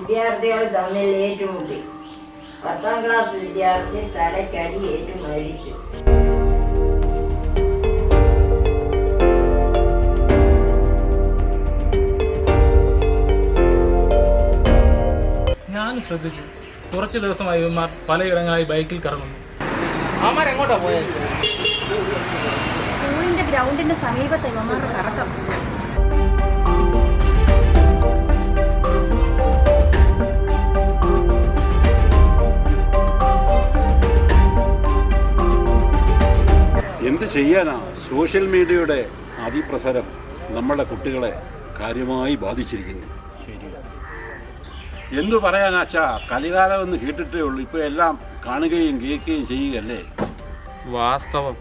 വിദ്യാർത്ഥികൾ തമ്മിൽ ഏറ്റുമുട്ടി. 10ാം ക്ലാസ് വിദ്യാർത്ഥി തലയ്ക്കടി ഏറ്റു മരിച്ചു. ഞാൻ ശ്രദ്ധിച്ചു, കുറച്ച് ദിവസമായി ഇവന്മാർ പലയിടങ്ങളായി ബൈക്കിൽ കറങ്ങുന്നു. അവന്മാരെങ്ങോട്ടാ പോയത്? സ്കൂളിന്റെ ഗ്രൗണ്ടിന്റെ സമീപത്ത് ഇവന്മാരുടെ കറക്കം. എന്ത് ചെയ്യാനാ, സോഷ്യൽ മീഡിയയുടെ അതിപ്രസരം നമ്മുടെ കുട്ടികളെ കാര്യമായി ബാധിച്ചിരിക്കുന്നു. എന്തു പറയാനാച്ചാ, കലികാലം എന്ന് കേട്ടിട്ടേ ഉള്ളൂ. ഇപ്പോൾ എല്ലാം കാണുകയും കേൾക്കുകയും ചെയ്യുകയല്ലേ. വാസ്തവം.